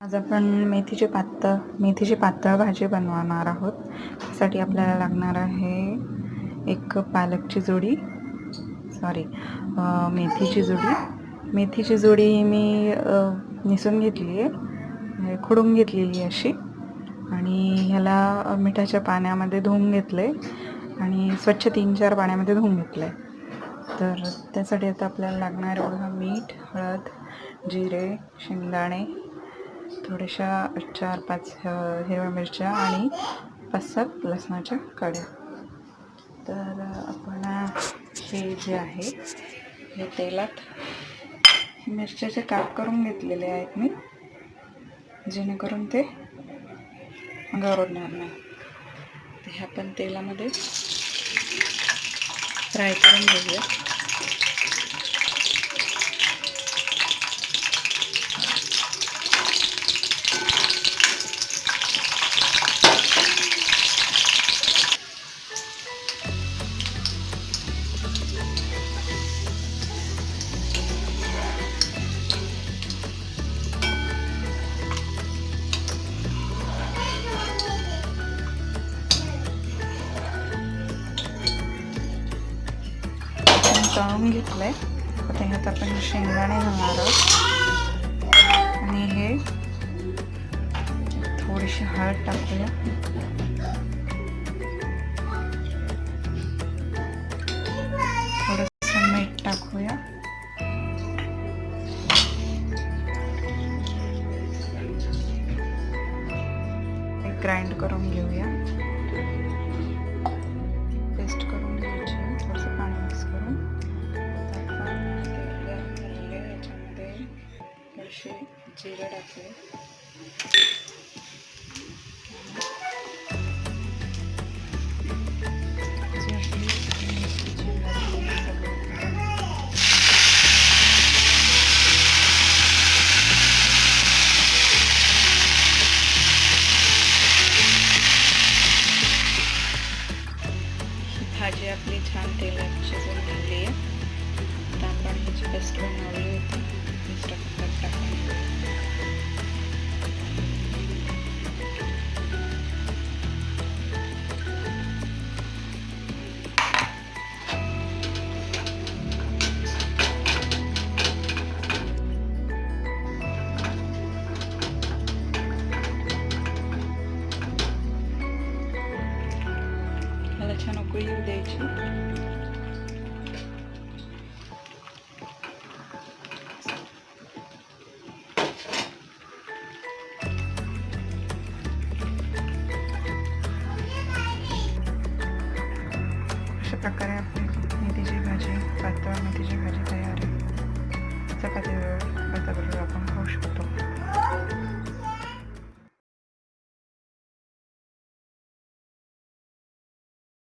आज आपण मेथीची पातळ भाजी बनवणार आहोत। त्यासाठी आपल्याला लागणार आहे एक पालकची जोडी, मेथीची जोडी मी निसून घेतली आहे, खुडून घेतलेली अशी, आणि ह्याला मिठाच्या पाण्यामध्ये धुवून घेतले आणि स्वच्छ 3-4 पाण्यामध्ये धुवून घेतले। तर त्यासाठी आता आपल्याला लागणार बघा मीठ, हळद, जिरे, शेंगदाणे, थोड्याशा 4-5 हिरव्या मिरच्या आणि 5-7 लसणाच्या कळ्या। तर आपण हे जे आहे हे तेलात मिरच्याचे काप करून घेतलेले आहेत मी, जेणेकरून ते गरजणार नाही। तर हे आपण तेलामध्ये फ्राय करून घेऊया। तळून घेतलंय। आता ह्यात आपण शेंगदाणे घालणार आहोत आणि हे थोडीशी हळद टाकूया, थोडंसं मीठ टाकूया, ग्राइंड करून घेऊया, पेस्ट करून घ्यायची, थोडंसं पाणी मिक्स करून। थोडेसे जिरे टाकले, भाजी आपली छान तेलात शिजून घेतली आहे। आता आपण ह्याची पेस्ट बनवली होती, पेस्ट टाकून ह्याला छान उकळी येऊ द्यायची। अशा प्रकारे